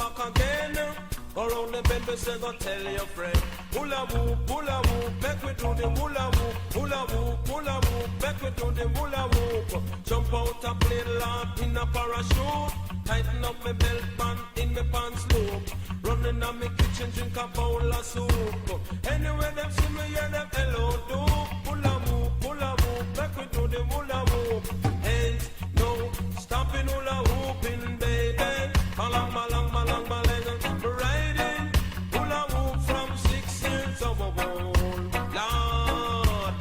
back again. Around the bend, we say go tell your friend. Hula whoop, make we do the hula whoop. Hula whoop, make we do the hula whoop. Jump out a plane, land in a parachute. Tighten up my belt band in my pants loop. Running on my kitchen, drink a bowl of soup. Anywhere them see me, hear them hello do. Hula whoop, make we do the hula whoop. Ain't no stopping hula whooping, baby. Malang, malang, malang, malang, riding hula whoop from 6 years of old. Lord,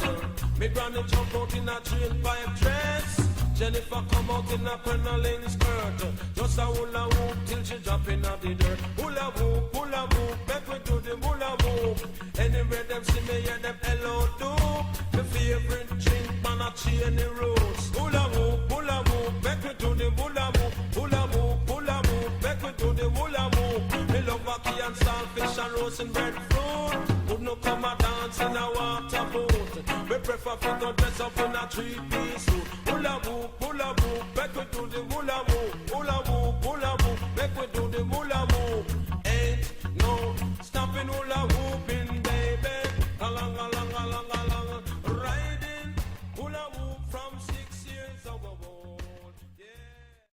me granny jump out in a train pipe dress. Jennifer come out in a crinoline skirt. Just a hula whoop till she drop in a the dirt. Hula whoop, make we do the hula whoop. Anywhere them see me, hear them hello do. My favorite drink, man, a Cheney Rose. Hula whoop, make we do the hula whoop. Hula whoop, make we do the hula whoop. Me love ackee and saltfish and roast and breadfruit. Would no come a dance in a water boat. Me prefer fi go dress up in a 3-piece suit. Hula whoop, make we do the hula whoop. Hula whoop, make we do the hula whoop.